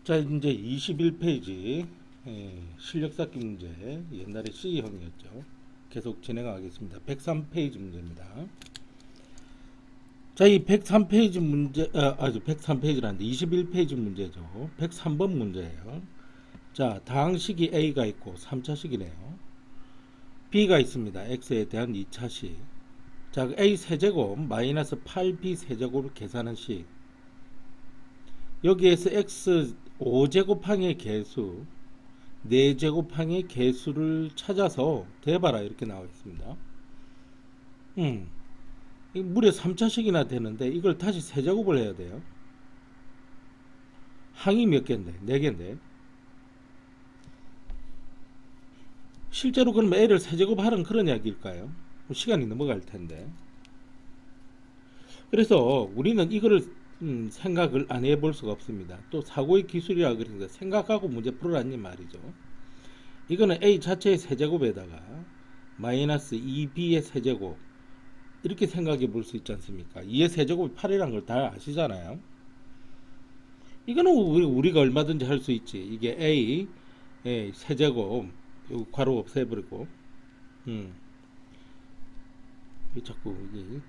자, 이제 21페이지 실력 쌓기 문제, 옛날에 C형이었죠. 계속 진행하겠습니다. 103페이지 문제입니다. 자, 이 103페이지 문제, 103페이지라는데 21페이지 문제죠. 103번 문제예요. 자, 다항식이 A가 있고 3차식이네요. B가 있습니다. X에 대한 2차식. 자, A 세제곱 마이너스 8B 세제곱을 계산한 식. 여기에서 X 5제곱항의 개수, 4제곱항의 개수를 찾아서 대봐라 이렇게 나와 있습니다. 무려 3차식이나 되는데 이걸 다시 세제곱을 해야 돼요. 항이 몇 개인데? 4개인데. 실제로 그러면 A를 세제곱하는 그런 이야기일까요? 시간이 넘어갈 텐데. 그래서 우리는 이거를 생각을 안 해볼 수가 없습니다. 또 사고의 기술이라 그러니까 생각하고 문제 풀어라는 말이죠. 이거는 A 자체의 세제곱에다가 마이너스 2B의 세제곱 이렇게 생각해 볼 수 있지 않습니까? 2의 세제곱이 8이라는 걸 다 아시잖아요. 이거는 우리가 얼마든지 할 수 있지. 이게 A 세제곱 요 괄호 없애버리고 자꾸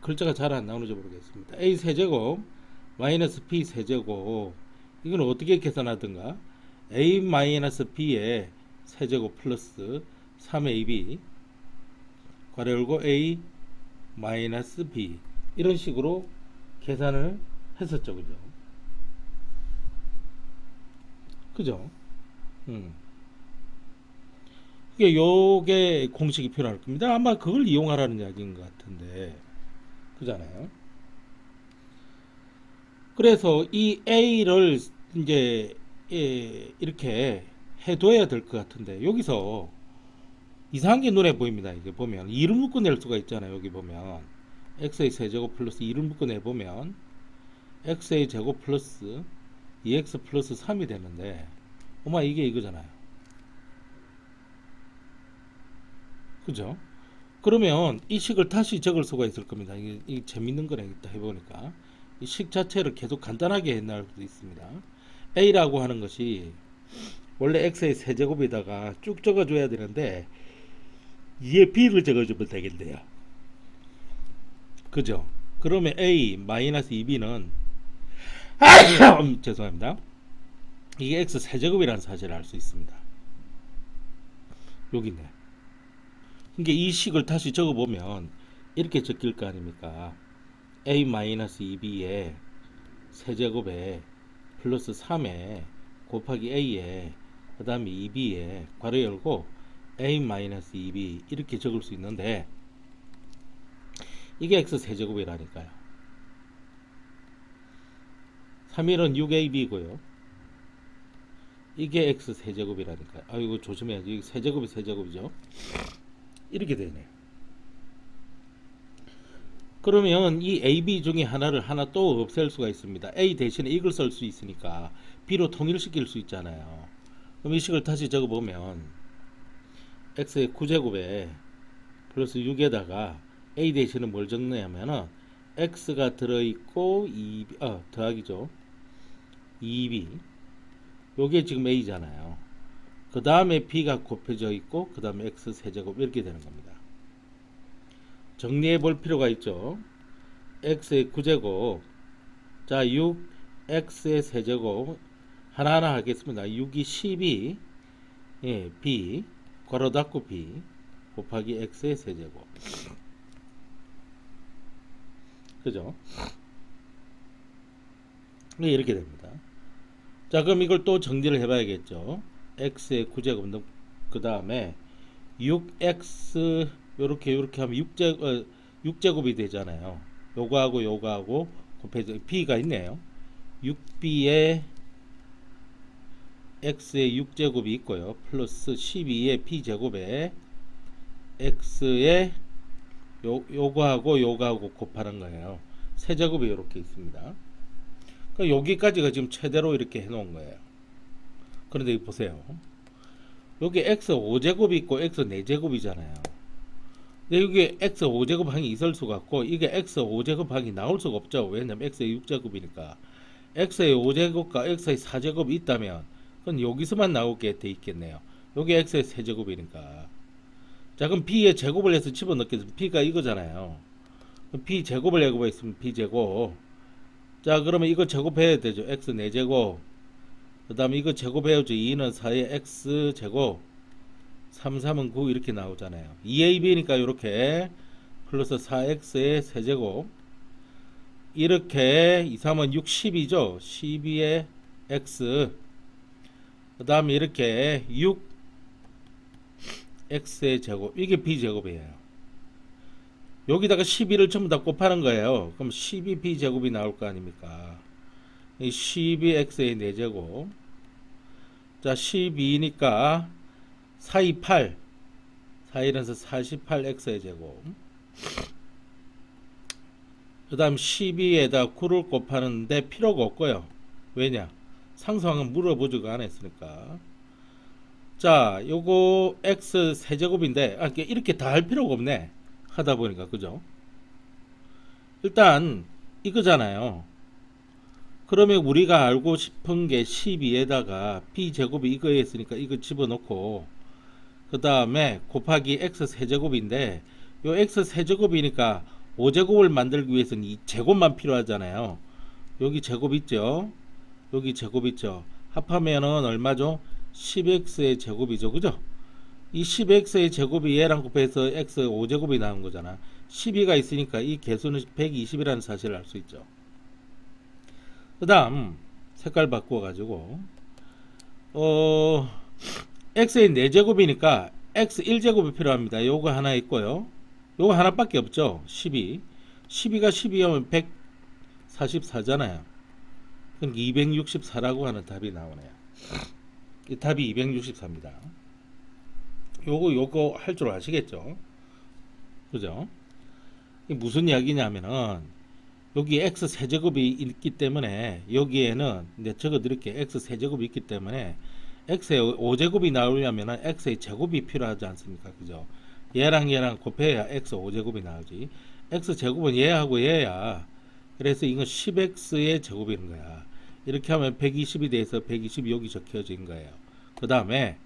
글자가 잘 안 나오는지 모르겠습니다. A 세제곱 마이너스 B 세제곱 이건 어떻게 계산하든가 A 마이너스 B의 세제곱 플러스 3AB 괄호 열고 A 마이너스 B 이런 식으로 계산을 했었죠. 그죠? 요게 공식이 필요할 겁니다. 아마 그걸 이용하라는 이야기인 것 같은데 그잖아요. 그래서 이 A를 이제 이렇게 해둬야 될 것 같은데 여기서 이상한 게 눈에 보입니다. 이게 보면 2를 묶어낼 수가 있잖아요. 여기 보면 x의 세제곱 플러스 2를 묶어내보면 x의 제곱 플러스 2x 플러스 3이 되는데 어마 이게 이거잖아요. 그죠? 그러면 이 식을 다시 적을 수가 있을 겁니다. 이게 재밌는 거네. 이따 해보니까 이 식 자체를 계속 간단하게 해낼 수도 있습니다. a라고 하는 것이 원래 x의 세제곱에다가 쭉 적어줘야 되는데 2에 b를 적어주면 되겠네요. 그죠? 그러면 a 마이너스 2b는 죄송합니다. 이게 x 세제곱이라는 사실을 알 수 있습니다. 여기 있네. 그러니까 이 식을 다시 적어보면 이렇게 적힐 거 아닙니까? a 마이너스 2b의 세제곱에 플러스 3에 곱하기 a에 그 다음에 2b에 괄호 열고 a 마이너스 2b 이렇게 적을 수 있는데 이게 x 세제곱이라니까요. 3일은 6ab고요. 이게 x 세제곱이라니까요. 아 이거 조심해야지. 이게 세제곱이 세제곱이죠. 이렇게 되네요. 그러면 이 AB 중에 하나를 하나 또 없앨 수가 있습니다. A 대신에 이걸 쓸 수 있으니까 B로 통일시킬 수 있잖아요. 그럼 이 식을 다시 적어보면 X의 9제곱에 플러스 6에다가 A 대신에 뭘 적느냐면은 X가 들어있고 2B, 더하기죠. 2B 요게 지금 A잖아요. 그 다음에 B가 곱해져 있고 그 다음에 X 세제곱 이렇게 되는 겁니다. 정리해 볼 필요가 있죠. x의 9제곱 자 6x의 세제곱 하나하나 하겠습니다. 6이 12 b 괄호 닫고 b 곱하기 x의 세제곱 그죠? 이렇게 됩니다. 자 그럼 이걸 또 정리를 해봐야겠죠. x의 9제곱 그 다음에 6x 요렇게 하면 6제곱이 되잖아요. 요거하고 곱해서 b가 있네요. 6b에 x의 6제곱이 있고요. 플러스 12의 b제곱에 x의 요거하고 곱하는 거예요. 세제곱이 이렇게 있습니다. 그러니까 여기까지가 지금 최대로 이렇게 해놓은 거예요. 그런데 보세요. 여기 x 5제곱이 있고 x 4제곱이잖아요. 근데 여기 x 5제곱 항이 있을 수가 없고 이게 x 5제곱 항이 나올 수가 없죠. 왜냐면 x의 6제곱이니까 x의 5제곱과 x의 4제곱이 있다면 그건 여기서만 나오게 돼 있겠네요. 여기 x의 세제곱이니까. 자, 그럼 b의 제곱을 해서 집어넣겠습니다. b가 이거잖아요. b 제곱을 제곱했으면 b 제곱. 자, 그러면 이거 제곱해야 되죠. x 4제곱. 그 다음에 이거 제곱해야죠. 2는 4의 x 제곱. 3, 3은 9 이렇게 나오잖아요. 2ab니까 이렇게 플러스 4x의 세제곱. 이렇게 2, 3은 6, 12죠. 12의 x. 그 다음에 이렇게 6x의 제곱. 이게 b제곱이에요. 여기다가 12를 전부 다 곱하는 거예요. 그럼 12b제곱이 나올 거 아닙니까? 12x의 4제곱. 자, 12니까 4, 2, 8. 4, 1에서 48x의 제곱. 그 다음 12에다 9를 곱하는데 필요가 없고요. 왜냐? 상수항은 물어보지가 않았으니까. 자, 요거 x 세제곱인데 이렇게 다 할 필요가 없네. 하다 보니까 그죠? 일단 이거잖아요. 그러면 우리가 알고 싶은 게 12에다가 b제곱이 이거였으니까 이거 집어넣고 그 다음에 곱하기 x 세제곱인데 요 x 세제곱이니까 5제곱을 만들기 위해서는 이 제곱만 필요하잖아요. 여기 제곱 있죠? 여기 제곱 있죠? 합하면은 얼마죠? 10x의 제곱이죠. 그죠? 이 10x의 제곱이 얘랑 곱해서 x 5제곱이 나온 거잖아. 12가 있으니까 이 개수는 120이라는 사실을 알 수 있죠. 그 다음 색깔 바꾸어 가지고 x의 4제곱이니까 x 1제곱이 필요합니다. 요거 하나 있고요. 요거 하나밖에 없죠. 12. 12가 12하면 144잖아요. 그러니까 264라고 하는 답이 나오네요. 이 답이 264입니다. 요거 할 줄 아시겠죠? 그죠? 이게 무슨 이야기냐면은 여기 x 세제곱이 있기 때문에 여기에는 이제 적어 드릴게요. x 세제곱이 있기 때문에 x의 5제곱이 나오려면은 x의 제곱이 필요하지 않습니까? 그죠? 얘랑 곱해야 x 5제곱이 나오지. x 제곱은 얘하고 얘야. 그래서 이건 10x의 제곱인 거야. 이렇게 하면 120이 돼서 120이 여기 적혀진 거예요. 그 다음에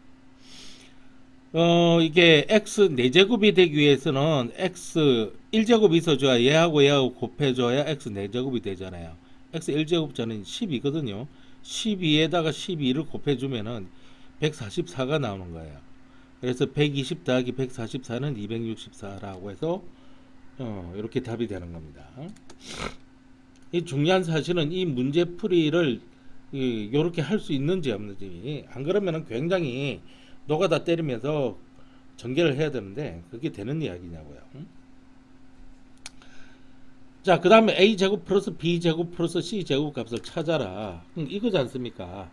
이게 x 4제곱이 되기 위해서는 x 1제곱이 있어줘야 얘하고 곱해줘야 x 4제곱이 되잖아요. x 1제곱자는 10이거든요. 12에다가 12를 곱해주면은 144가 나오는 거예요. 그래서 120 더하기 144는 264라고 해서 이렇게 답이 되는 겁니다. 이 중요한 사실은 이 문제풀이를 이렇게 할 수 있는지 없는지, 안 그러면은 굉장히 노가다 때리면서 전개를 해야 되는데 그게 되는 이야기냐고요. 자, 그 다음에 a제곱 플러스 b제곱 플러스 c제곱 값을 찾아라. 이거지 않습니까?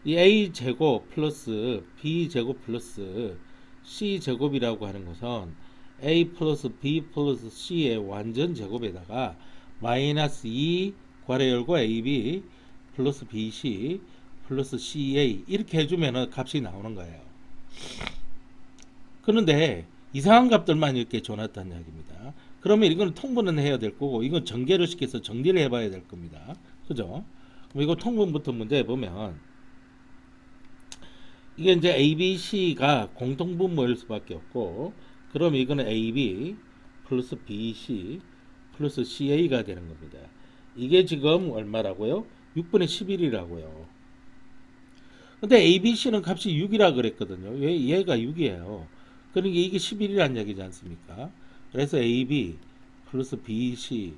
이 a제곱 플러스 b제곱 플러스 c제곱이라고 하는 것은 a 플러스 b 플러스 c의 완전 제곱에다가 마이너스 2 괄호 열고 ab 플러스 bc 플러스 ca 이렇게 해주면 값이 나오는 거예요. 그런데 이상한 값들만 이렇게 줘놨다는 이야기입니다. 그러면 이거는 통분은 해야 될 거고 이건 전개를 시켜서 정리를 해봐야 될 겁니다. 그죠? 그럼 이거 통분부터 문제 해보면 이게 이제 A, B, C가 공통분모일 수밖에 없고 그럼 이거는 AB 플러스 BC 플러스 CA가 되는 겁니다. 이게 지금 얼마라고요? 6분의 11이라고요. 근데 ABC는 값이 6이라 그랬거든요. 얘가 6이에요. 그러니까 이게 11이라는 얘기지 않습니까? 그래서 AB 플러스 BC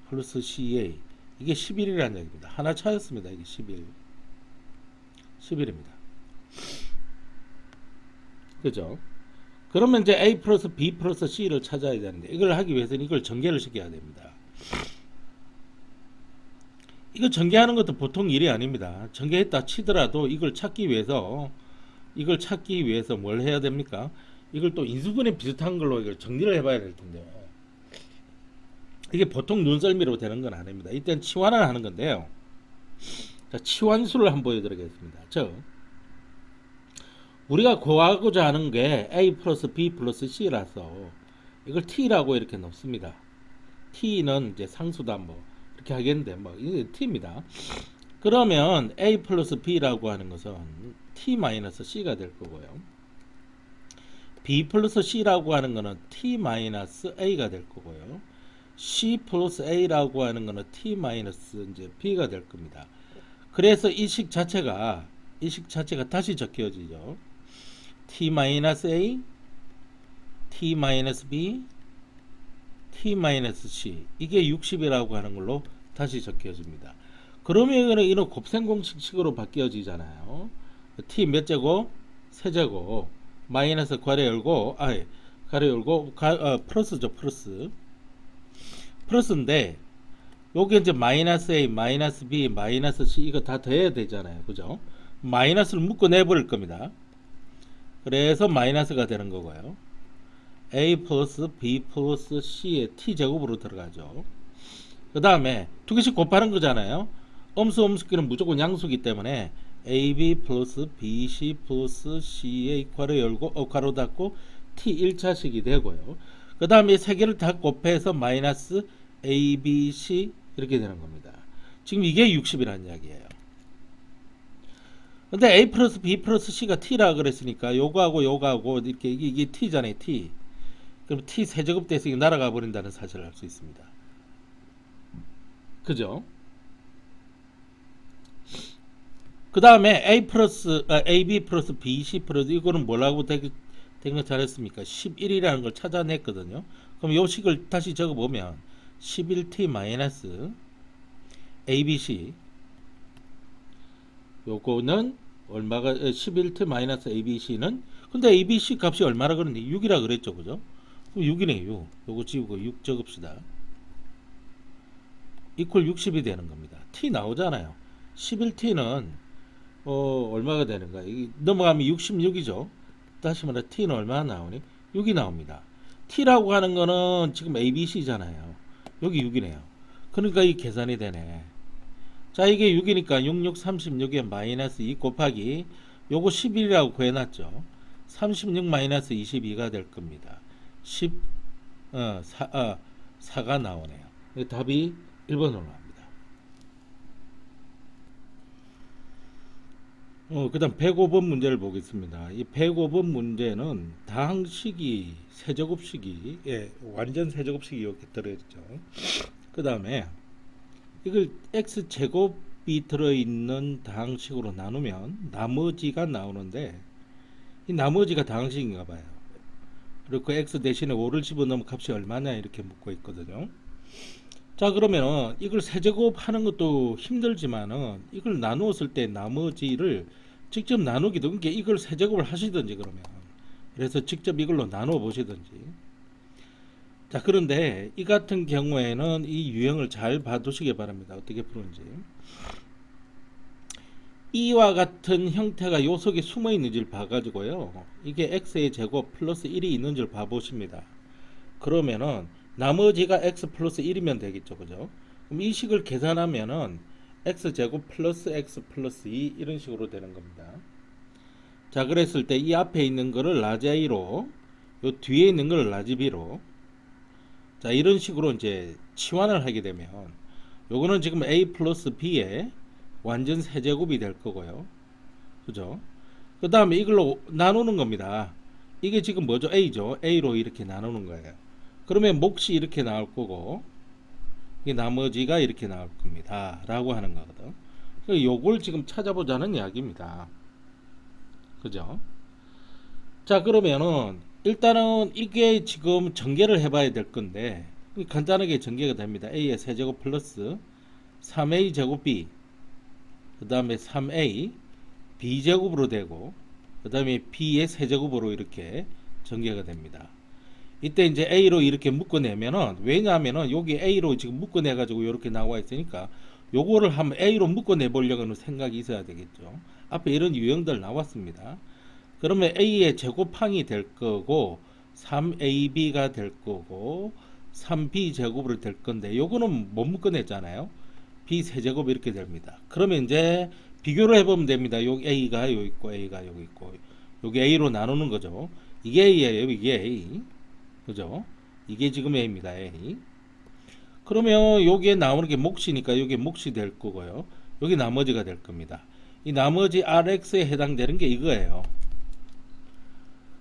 플러스 CA 이게 11이라는 얘기입니다. 하나 차였습니다. 이게 11입니다. 그죠? 그러면 이제 A 플러스 B 플러스 C를 찾아야 되는데 이걸 하기 위해서는 이걸 전개를 시켜야 됩니다. 이거 전개하는 것도 보통 일이 아닙니다. 전개했다 치더라도 이걸 찾기 위해서 뭘 해야 됩니까? 이걸 또 인수분해 비슷한 걸로 이걸 정리를 해봐야 될 텐데 이게 보통 눈썰미로 되는 건 아닙니다. 이때는 치환을 하는 건데요. 자, 치환수를 한번 보여드리겠습니다. 우리가 구하고자 하는 게 A 플러스 B 플러스 C라서 이걸 T라고 이렇게 넣습니다. T는 이제 상수다 이렇게 하겠는데 이게 T입니다. 그러면 A 플러스 B라고 하는 것은 T 마이너스 C가 될 거고요. B 플러스 C라고 하는 것은 T 마이너스 A가 될 거고요. C 플러스 A라고 하는 것은 T 마이너스 이제 B가 될 겁니다. 그래서 이 식 자체가 다시 적혀지죠. T 마이너스 A, T 마이너스 B, T 마이너스 C, 이게 60이라고 하는 걸로 다시 적혀집니다. 그러면 이는 곱셈 공식식으로 바뀌어지잖아요. T 몇 제곱? 세제곱 마이너스 괄호 열고 괄호 열고 플러스죠. 플러스인데 요게 이제 마이너스 A, 마이너스 B, 마이너스 C 이거 다 더해야 되잖아요. 그죠? 마이너스를 묶어 내버릴 겁니다. 그래서 마이너스가 되는 거고요. A 플러스 B 플러스 C의 T제곱으로 들어가죠. 그 다음에 두 개씩 곱하는 거잖아요. 엄수끼는 무조건 양수기 때문에 AB 플러스 BC 플러스 CA 괄호 열고 괄호 닫고 T 1차식이 되고요. 그 다음에 세 개를 다 곱해서 마이너스 ABC 이렇게 되는 겁니다. 지금 이게 60이라는 이야기예요. 근데 A 플러스 B 플러스 C가 T라 그랬으니까 요거하고 이렇게 이게 T잖아요. T. 그럼 T 세제곱 돼서 이게 날아가 버린다는 사실을 알 수 있습니다. 그죠? 그 다음에 AB 플러스 BC 플러스 이거는 뭐라고 된 거 잘했습니까? 11이라는 걸 찾아냈거든요. 그럼 요 식을 다시 적어보면 11t 마이너스 ABC 요거는 얼마가 11t 마이너스 ABC는 근데 ABC 값이 얼마라 그러는데 6이라 그랬죠. 그죠? 그럼 6이네 6. 요거 지우고 6 적읍시다. 이퀄 60이 되는 겁니다. T 나오잖아요. 11t는 얼마가 되는가? 넘어가면 66이죠. 다시 말해 T는 얼마나 나오니? 6이 나옵니다. T라고 하는 거는 지금 ABC잖아요. 여기 6이네요. 그러니까 이 계산이 되네. 자, 이게 6이니까 66, 36에 마이너스 2 곱하기 요거 11이라고 구해놨죠. 36 마이너스 22가 될 겁니다. 4가 나오네요. 답이 1번으로 나옵니다. 그 다음 105번 문제를 보겠습니다. 이 105번 문제는 다항식이 세제곱식이 완전 세제곱식이 이렇게 들어있죠. 그 다음에 이걸 x제곱이 들어있는 다항식으로 나누면 나머지가 나오는데 이 나머지가 다항식인가 봐요. 그리고 그 x 대신에 5를 집어넣으면 값이 얼마냐 이렇게 묻고 있거든요. 자, 그러면은 이걸 세제곱 하는 것도 힘들지만은 이걸 나누었을 때 나머지를 직접 나누기도, 그러니까 이걸 세제곱을 하시든지 그러면 그래서 직접 이걸로 나누어 보시든지. 자, 그런데 이 같은 경우에는 이 유형을 잘 봐두시기 바랍니다. 어떻게 푸는지. 이와 같은 형태가 요 속에 숨어 있는지를 봐가지고요. 이게 x의 제곱 플러스 1이 있는지를 봐보십니다. 그러면은 나머지가 x 플러스 1이면 되겠죠. 그죠? 그럼 이 식을 계산하면은 x제곱 플러스 x 플러스 2 이런 식으로 되는 겁니다. 자, 그랬을 때 이 앞에 있는 거를 라지 a로 요 뒤에 있는 거를 라지 b로 자, 이런 식으로 이제 치환을 하게 되면 요거는 지금 a 플러스 b의 완전 세제곱이 될 거고요. 그죠? 그 다음에 이걸로 나누는 겁니다. 이게 지금 뭐죠? a죠. a로 이렇게 나누는 거예요. 그러면 몫이 이렇게 나올 거고 이 나머지가 이렇게 나올 겁니다 라고 하는 거거든. 요걸 지금 찾아보자는 이야기입니다. 그죠? 자, 그러면은 일단은 이게 지금 전개를 해봐야 될 건데 간단하게 전개가 됩니다. a의 세제곱 플러스 3a 제곱 b 그 다음에 3a b제곱으로 되고 그 다음에 b의 세제곱으로 이렇게 전개가 됩니다. 이때 이제 A로 이렇게 묶어내면은, 왜냐하면은 여기 A로 지금 묶어내가지고 이렇게 나와 있으니까 요거를 한번 A로 묶어내 보려고 하는 생각이 있어야 되겠죠. 앞에 이런 유형들 나왔습니다. 그러면 A의 제곱항이 될 거고 3AB가 될 거고 3B 제곱으로 될 건데 요거는 못 묶어냈잖아요. B 세제곱 이렇게 됩니다. 그러면 이제 비교를 해보면 됩니다. 여기 A가 여기 있고 A가 여기 있고 여기 A로 나누는 거죠. 이게 A예요. 이게 A. 그죠? 이게 지금 A입니다. A. 그러면 여기에 나오는 게 몫이니까 여기 몫이 될 거고요. 여기 나머지가 될 겁니다. 이 나머지 RX에 해당되는 게 이거예요.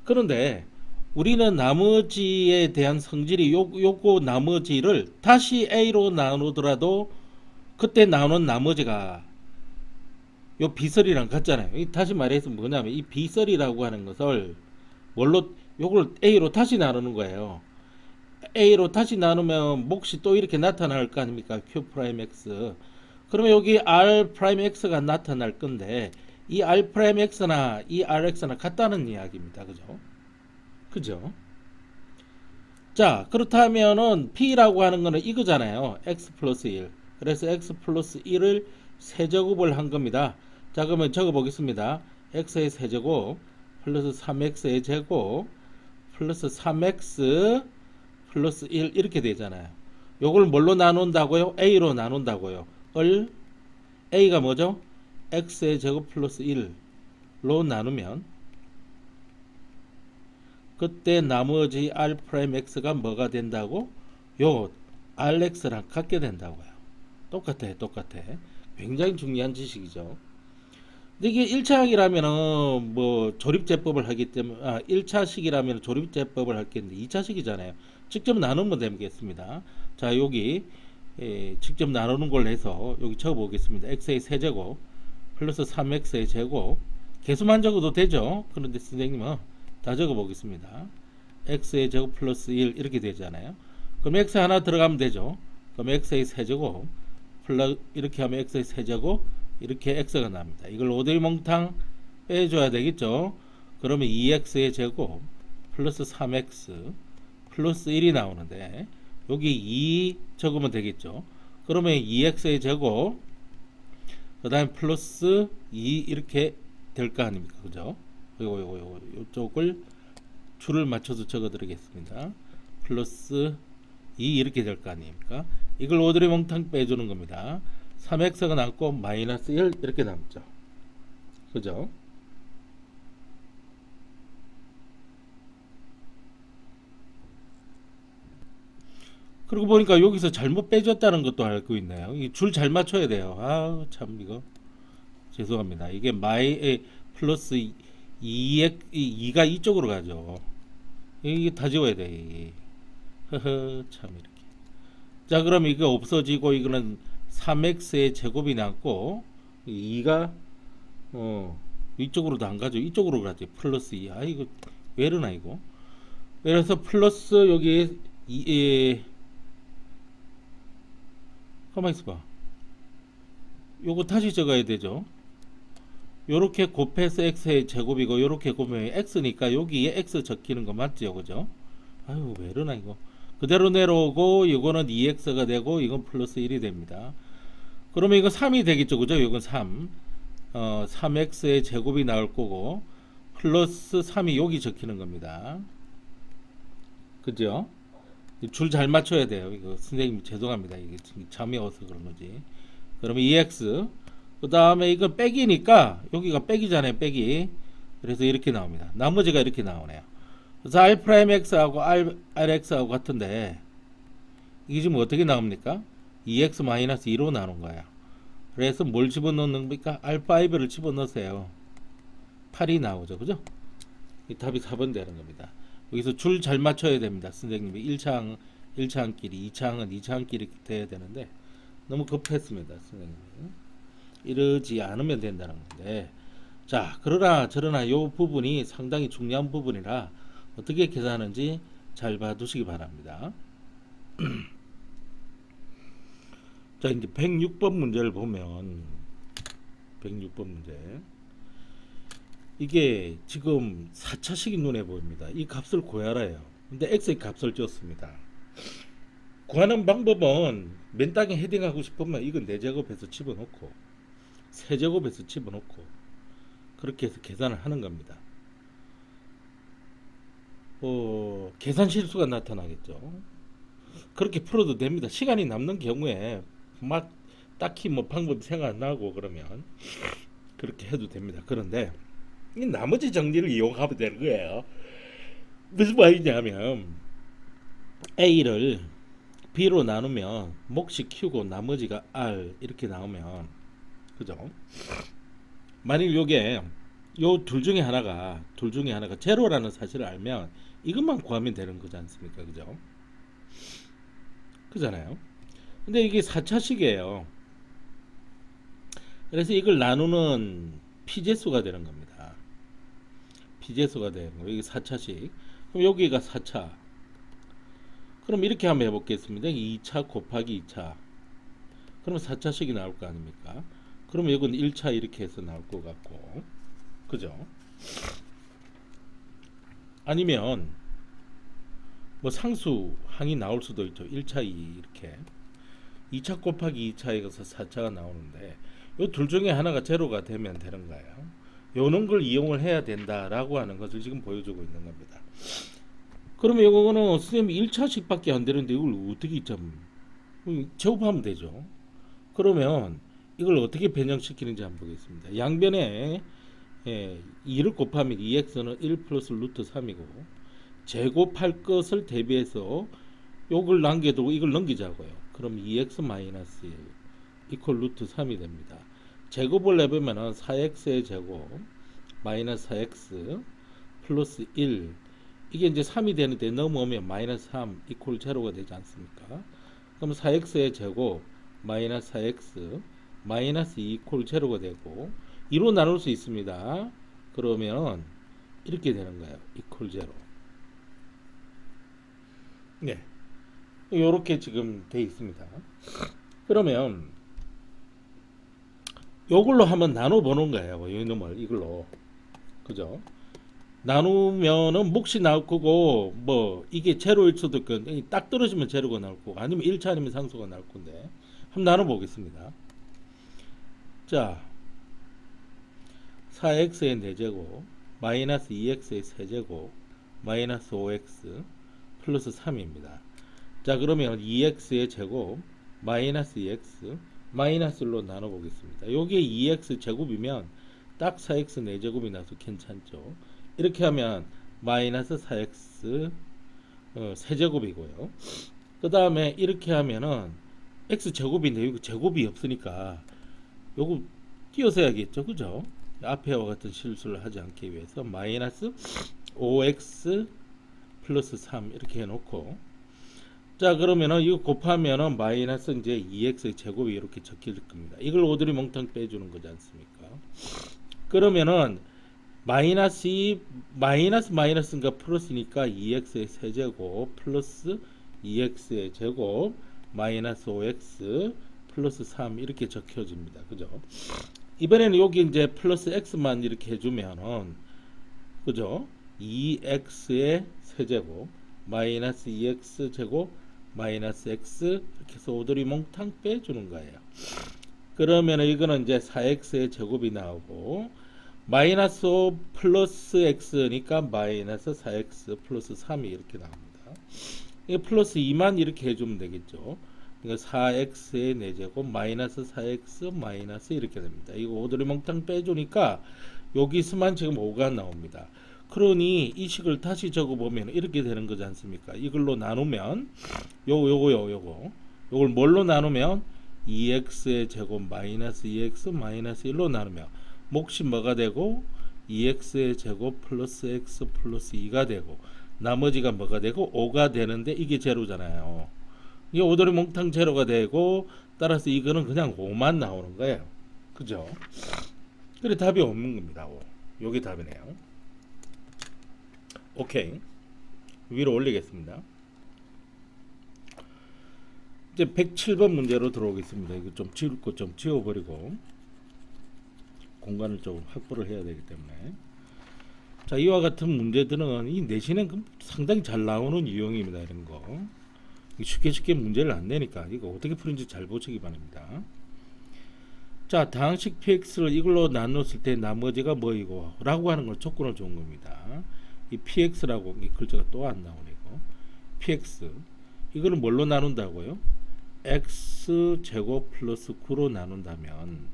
그런데 우리는 나머지에 대한 성질이 요거 나머지를 다시 A로 나누더라도 그때 나눈 나머지가 요 B설이랑 같잖아요. 다시 말해서 뭐냐면 이 B설이라고 하는 것을 뭘로 요걸 A로 다시 나누는 거예요. A로 다시 나누면 몫이 또 이렇게 나타날 거 아닙니까? Q 프라임 X. 그러면 여기 R 프라임 X가 나타날 건데 이 R 프라임 X나 이 RX나 같다는 이야기입니다. 그죠? 그죠? 자, 그렇다면은 P라고 하는 거는 이거잖아요. X 플러스 1. 그래서 X 플러스 1을 세제곱을 한 겁니다. 자, 그러면 적어 보겠습니다. X의 세제곱 플러스 3X의 제곱 플러스 3X 플러스 1 이렇게 되잖아요. 요걸 뭘로 나눈다고요? A로 나눈다고요. 을 A가 뭐죠? X의 제곱 플러스 1로 나누면 그때 나머지 R 프라임 X가 뭐가 된다고? 요 RX랑 같게 된다고요. 똑같아, 똑같아. 굉장히 중요한 지식이죠. 근데 이게 1차식이라면은 뭐 조립제법을 하기 때문에 1차식이라면 조립제법을 할 겠는데 2차식이잖아요. 직접 나누면 되겠습니다. 자, 여기 직접 나누는 걸 해서 여기 적어 보겠습니다. x의 세제곱 플러스 3x의 제곱 개수만 적어도 되죠. 그런데 선생님은 다 적어 보겠습니다. x의 제곱 플러스 1 이렇게 되잖아요. 그럼 x 하나 들어가면 되죠. 그럼 x의 세제곱 플러스 이렇게 하면 x의 세제곱 이렇게 x가 납니다. 이걸 5대 몽탕 빼줘야 되겠죠. 그러면 2x의 제곱 플러스 3x 플러스 1이 나오는데 여기 2 적으면 되겠죠. 그러면 2x의 제곱 그 다음에 플러스 2 이렇게 될 거 아닙니까? 그죠? 이쪽을 줄을 맞춰서 적어 드리겠습니다. 플러스 2 이렇게 될 거 아닙니까? 이걸 5들이 몽탕 빼주는 겁니다. 3x가 남고 마이너스 1 이렇게 남죠. 그죠? 그리고 보니까 여기서 잘못 빼줬다는 것도 알고 있네요. 이 줄 잘 맞춰야 돼요. 아, 참 이거 죄송합니다. 이게 마이 플러스 2가 이쪽으로 가죠. 이게 다 지워야 돼. 허허, 참 이렇게. 자, 그럼 이거 없어지고 이거는 3x의 제곱이 남고 2가 이쪽으로도 안 가죠. 이쪽으로 가죠. 플러스 2. 아, 이거 왜 이러나 이거. 그래서 플러스 여기 가만 있어봐. 요거 다시 적어야 되죠. 요렇게 곱해서 x의 제곱이고 요렇게 곱하면 x니까 여기에 x 적히는 거 맞죠, 그죠? 아유, 왜 이러나 이거. 그대로 내려오고 이거는 2x가 되고 이건 플러스 1이 됩니다. 그러면 이거 3이 되겠죠, 그죠? 이건 3. 3x의 제곱이 나올 거고 플러스 3이 여기 적히는 겁니다. 그죠? 줄 잘 맞춰야 돼요. 이거 선생님 죄송합니다. 이게 잠이 와서 그런 거지. 그러면 2x 그 다음에 이건 빼기니까 여기가 빼기잖아요. 빼기. 그래서 이렇게 나옵니다. 나머지가 이렇게 나오네요. 그래서 R'X하고 RX하고 같은데 이게 지금 어떻게 나옵니까? 2x-2로 나눈 거야. 그래서 뭘 집어넣는 겁니까? R5를 집어넣으세요. 8이 나오죠. 그죠? 이 답이 4번 되는 겁니다. 여기서 줄 잘 맞춰야 됩니다. 선생님이 1차항 1차항끼리 2차항은 2차항끼리 돼야 되는데 너무 급했습니다. 선생님이. 이러지 않으면 된다는 건데 자, 그러나 저러나 요 부분이 상당히 중요한 부분이라 어떻게 계산하는지 잘 봐두시기 바랍니다. 자, 이제 106번 문제를 보면 106번 문제 이게 지금 4차식이 눈에 보입니다. 이 값을 구하라요. 근데 x의 값을 줬습니다. 구하는 방법은 맨 땅에 헤딩하고 싶으면 이건 4제곱해서 집어넣고 세제곱해서 집어넣고 그렇게 해서 계산을 하는 겁니다. 계산 실수가 나타나겠죠. 그렇게 풀어도 됩니다. 시간이 남는 경우에 막 딱히 뭐 방법이 생각 안 나고 그러면 그렇게 해도 됩니다. 그런데 이 나머지 정리를 이용하면 되는 거예요. 무슨 말이냐면 A를 B로 나누면 몫이 Q고 나머지가 R 이렇게 나오면 그죠? 만일 요게 요 둘 중에 하나가 제로라는 사실을 알면 이것만 구하면 되는 거지 않습니까? 그죠? 그잖아요. 근데 이게 4차식이에요. 그래서 이걸 나누는 피제수가 되는 겁니다. 피제수가 되는 거예요. 이게 4차식. 그럼 여기가 4차. 그럼 이렇게 한번 해보겠습니다. 2차 곱하기 2차. 그러면 4차식이 나올 거 아닙니까? 그러면 이건 1차 이렇게 해서 나올 것 같고. 그죠? 아니면 뭐 상수항이 나올 수도 있죠. 1차 2 이렇게. 2차 곱하기 2차에 가서 4차가 나오는데 이 둘 중에 하나가 제로가 되면 되는 거예요. 요런 걸 이용을 해야 된다라고 하는 것을 지금 보여주고 있는 겁니다. 그러면 이거는 선생님 1차씩밖에 안 되는데 이걸 어떻게 좀 제곱하면 되죠. 그러면 이걸 어떻게 변형시키는지 한번 보겠습니다. 양변에 2를 곱하면 2x는 1 플러스 루트 3이고 제곱할 것을 대비해서 요걸 남겨두고 이걸 넘기자고요. 그럼 2x 마이너스 1 이퀄 루트 3이 됩니다. 제곱을 해보면 4x의 제곱 마이너스 4x 플러스 1 이게 이제 3이 되는데 넘어오면 마이너스 3 이퀄 제로가 되지 않습니까? 그럼 4x의 제곱 마이너스 4x 마이너스 2 이퀄 제로가 되고 2로 나눌 수 있습니다. 그러면 이렇게 되는 거예요. 이퀄 제로. 네. 요렇게 지금 돼 있습니다. 그러면 요걸로 한번 나눠 보는 거예요. 이놈을 이걸로. 그죠? 나누면은 몫이 나올 거고 뭐 이게 제로일 수도 있고 딱 떨어지면 제로가 나올 거고 아니면 1차 아니면 상수가 나올 건데 한번 나눠 보겠습니다. 자, 4x의 4제곱 마이너스 2x의 세제곱 마이너스 5x 플러스 3입니다. 자, 그러면 2x의 제곱 마이너스 2x 마이너스 1로 나눠 보겠습니다. 요게 2x 제곱이면 딱 4x 4제곱이 나서 괜찮죠. 이렇게 하면 마이너스 4x 세제곱이고요. 그 다음에 이렇게 하면은 x 제곱인데 여기 제곱이 없으니까 요거 띄어서 해야겠죠. 그죠? 앞에와 같은 실수를 하지 않기 위해서 마이너스 5x 플러스 3 이렇게 해놓고 자 그러면은 이거 곱하면은 마이너스 이제 2x 제곱이 이렇게 적힐 겁니다. 이걸 오드리 몽땅 빼주는 거지 않습니까? 그러면은 마이너스인가 플러스니까 2x의 세제곱 플러스 2x의 제곱 마이너스 5x 플러스 3 이렇게 적혀집니다. 그죠? 이번에는 여기 이제 플러스 x만 이렇게 해주면은 그죠? 2x의 세제곱 마이너스 2x 제곱 마이너스 x 이렇게 해서 오드리 몽탕 빼주는 거예요. 그러면은 이거는 이제 4x의 제곱이 나오고 마이너스 5 플러스 x니까 마이너스 4x 플러스 3이 이렇게 나옵니다. 이 플러스 2만 이렇게 해주면 되겠죠. 그러니까 4x의 4제곱 마이너스 4x 마이너스 이렇게 됩니다. 이거 오드리 몽탕 빼주니까 여기서만 지금 5가 나옵니다. 그러니 이 식을 다시 적어보면 이렇게 되는 거지 않습니까? 이걸로 나누면 요걸 뭘로 나누면 2x의 제곱 마이너스 2x 마이너스 1로 나누면 몫이 뭐가 되고 2x의 제곱 플러스 x 플러스 2가 되고 나머지가 뭐가 되고 5가 되는데 이게 제로잖아요. 이 오드리 몽탕 제로가 되고 따라서 이거는 그냥 5만 나오는 거예요. 그죠? 그래 답이 없는 겁니다. 5. 요게 답이네요. 오케이. 위로 올리겠습니다. 이제 107번 문제로 들어오겠습니다. 이거 좀 지울 거 좀 지워버리고 공간을 좀 확보를 해야 되기 때문에 자 이와 같은 문제들은 이 내신에 상당히 잘 나오는 유형입니다. 이런 거 쉽게 문제를 안 내니까 이거 어떻게 푸는지 잘 보시기 바랍니다. 자 다항식 px를 이걸로 나눴을 때 나머지가 뭐이고 라고 하는 걸 조건을 준 겁니다. 이 px라고 이 글자가 또 안 나오네요. px 이거는 뭘로 나눈다고요? x 제곱 플러스 9로 나눈다면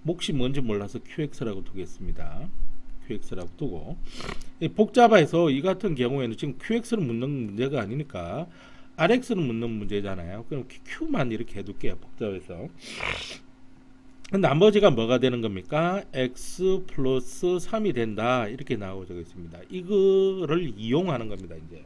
몫이 뭔지 몰라서 qx라고 두겠습니다. qx라고 두고 복잡해서 이 같은 경우에는 지금 qx를 묻는 문제가 아니니까 rx를 묻는 문제잖아요. 그럼 q만 이렇게 해둘게요. 복잡해서 나머지가 뭐가 되는 겁니까? x 플러스 3이 된다. 이렇게 나오고 있습니다. 이거를 이용하는 겁니다, 이제.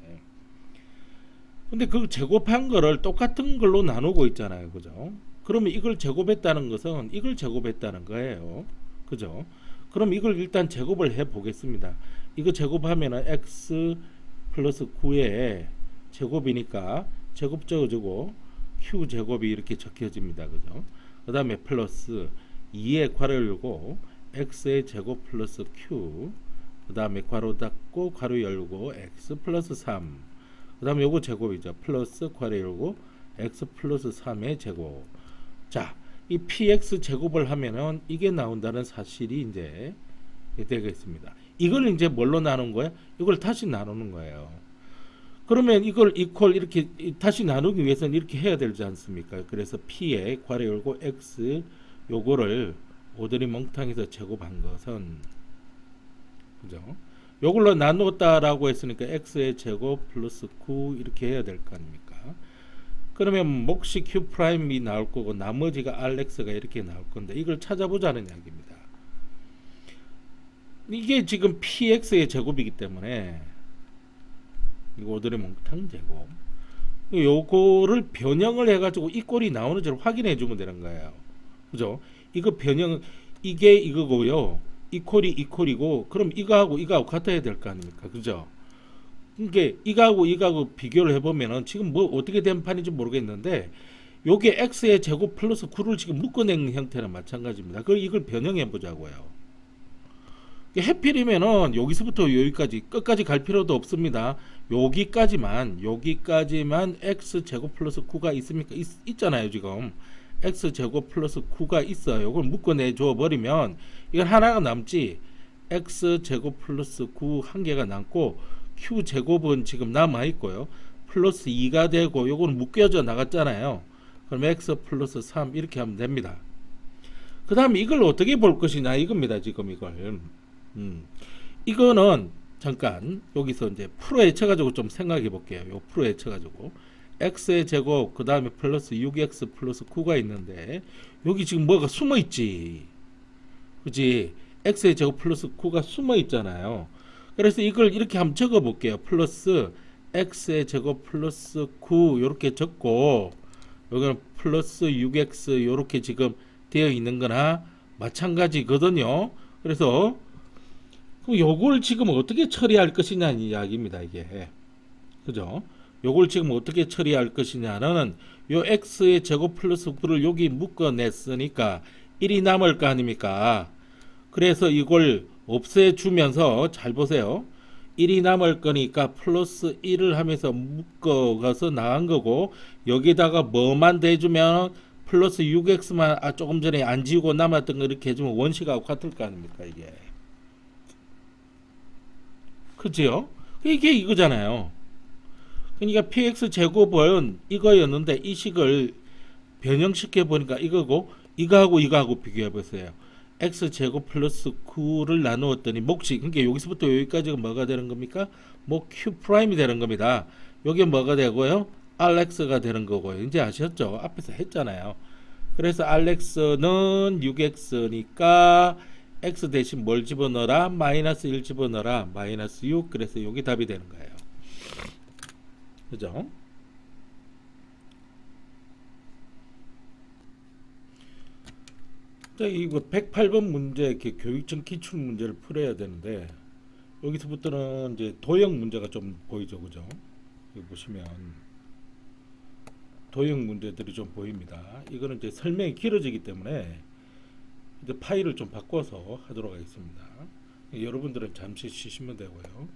근데 그 제곱한 거를 똑같은 걸로 나누고 있잖아요. 그죠? 그러면 이걸 제곱했다는 것은 이걸 제곱했다는 거예요. 그죠? 그럼 이걸 일단 제곱을 해 보겠습니다. 이거 제곱하면은 x 플러스 9의 제곱이니까 제곱 적어주고 q 제곱이 이렇게 적혀집니다. 그죠? 그 다음에 플러스 2의 괄호 열고 x의 제곱 플러스 q, 그 다음에 괄호 닫고 괄호 열고 x 플러스 3, 그 다음에 요거 제곱이죠. 플러스 괄호 열고 x 플러스 3의 제곱. 자, 이 px 제곱을 하면은 이게 나온다는 사실이 이제 되겠습니다. 이걸 이제 뭘로 나눈 거야? 이걸 다시 나누는 거예요. 그러면 이걸 이퀄 이렇게 다시 나누기 위해서는 이렇게 해야 되지 않습니까? 그래서 p에 괄호 열고 x 요거를 오드리 몽탕에서 제곱한 것은, 그죠? 요걸로 나누었다라고 했으니까 x의 제곱 플러스 9 이렇게 해야 될 거 아닙니까? 그러면 몫이 q 프라임이 나올 거고 나머지가 rx가 이렇게 나올 건데 이걸 찾아보자는 이야기입니다. 이게 지금 px의 제곱이기 때문에 이거 오드리 몽탕 제곱, 요거를 변형을 해가지고 이 꼴이 나오는지를 확인해 주면 되는 거예요. 그죠? 이거 변형, 이게 이거고요. 이 꼴이 이 꼴이고, 그럼 이거하고 이거하고 같아야 될 거 아닙니까? 그죠? 그러니까 이거하고 비교를 해보면은 지금 뭐 어떻게 된 판인지 모르겠는데 요게 x의 제곱 플러스 9를 지금 묶어낸 형태랑 마찬가지입니다. 이걸 변형해 보자고요. 해필이면은 여기서부터 여기까지 끝까지 갈 필요도 없습니다. 여기까지만 x 제곱 플러스 9가 있습니까? 있잖아요. 지금 x 제곱 플러스 9가 있어요. 이걸 묶어내 줘 버리면 이건 하나가 남지. x 제곱 플러스 9 한 개가 남고 q 제곱은 지금 남아 있고요. 플러스 2가 되고 요거는 묶여져 나갔잖아요. 그럼 x 플러스 3 이렇게 하면 됩니다. 그 다음에 이걸 어떻게 볼 것이냐 이겁니다. 지금 이걸 이거는 잠깐 여기서 이제 풀어에 쳐가지고 좀 생각해 볼게요. 요 풀어에 쳐가지고 x의 제곱 그 다음에 플러스 6x 플러스 9가 있는데 여기 지금 뭐가 숨어 있지, 그지? x의 제곱 플러스 9가 숨어 있잖아요. 그래서 이걸 이렇게 한번 적어 볼게요. 플러스 x의 제곱 플러스 9 이렇게 적고 여기는 플러스 6x 이렇게 지금 되어 있는 거나 마찬가지거든요. 그래서 요걸 지금 어떻게 처리할 것이냐는 이야기입니다. 이게, 그죠? 요걸 지금 어떻게 처리할 것이냐는 요 x의 제곱 플러스 9를 여기 묶어냈으니까 1이 남을 거 아닙니까? 그래서 이걸 없애주면서 잘 보세요. 1이 남을 거니까 플러스 1을 하면서 묶어가서 나간 거고 여기다가 뭐만 대주면 플러스 6x만 조금 전에 안 지우고 남았던 거 이렇게 해주면 원식하고 같을 거 아닙니까? 이게, 그죠? 이게 이거잖아요. 그러니까 px 제곱은 이거였는데 이 식을 변형시켜 보니까 이거고 이거하고 비교해 보세요. x 제곱 플러스 9를 나누었더니 몫이, 그러니까 여기서부터 여기까지가 뭐가 되는 겁니까? 뭐 q 프라임이 되는 겁니다. 여기 뭐가 되고요? rx가 되는 거고요. 이제 아셨죠? 앞에서 했잖아요. 그래서 rx는 6x니까 x 대신 뭘 집어넣어라? 마이너스 1 집어넣어라. 마이너스 6. 그래서 여기 답이 되는 거예요. 그죠? 자, 이거 108번 문제 이렇게 교육청 기출 문제를 풀어야 되는데 여기서부터는 이제 도형 문제가 좀 보이죠. 그죠? 여기 보시면 도형 문제들이 좀 보입니다. 이거는 이제 설명이 길어지기 때문에 이제 파일을 좀 바꿔서 하도록 하겠습니다. 여러분들은 잠시 쉬시면 되고요.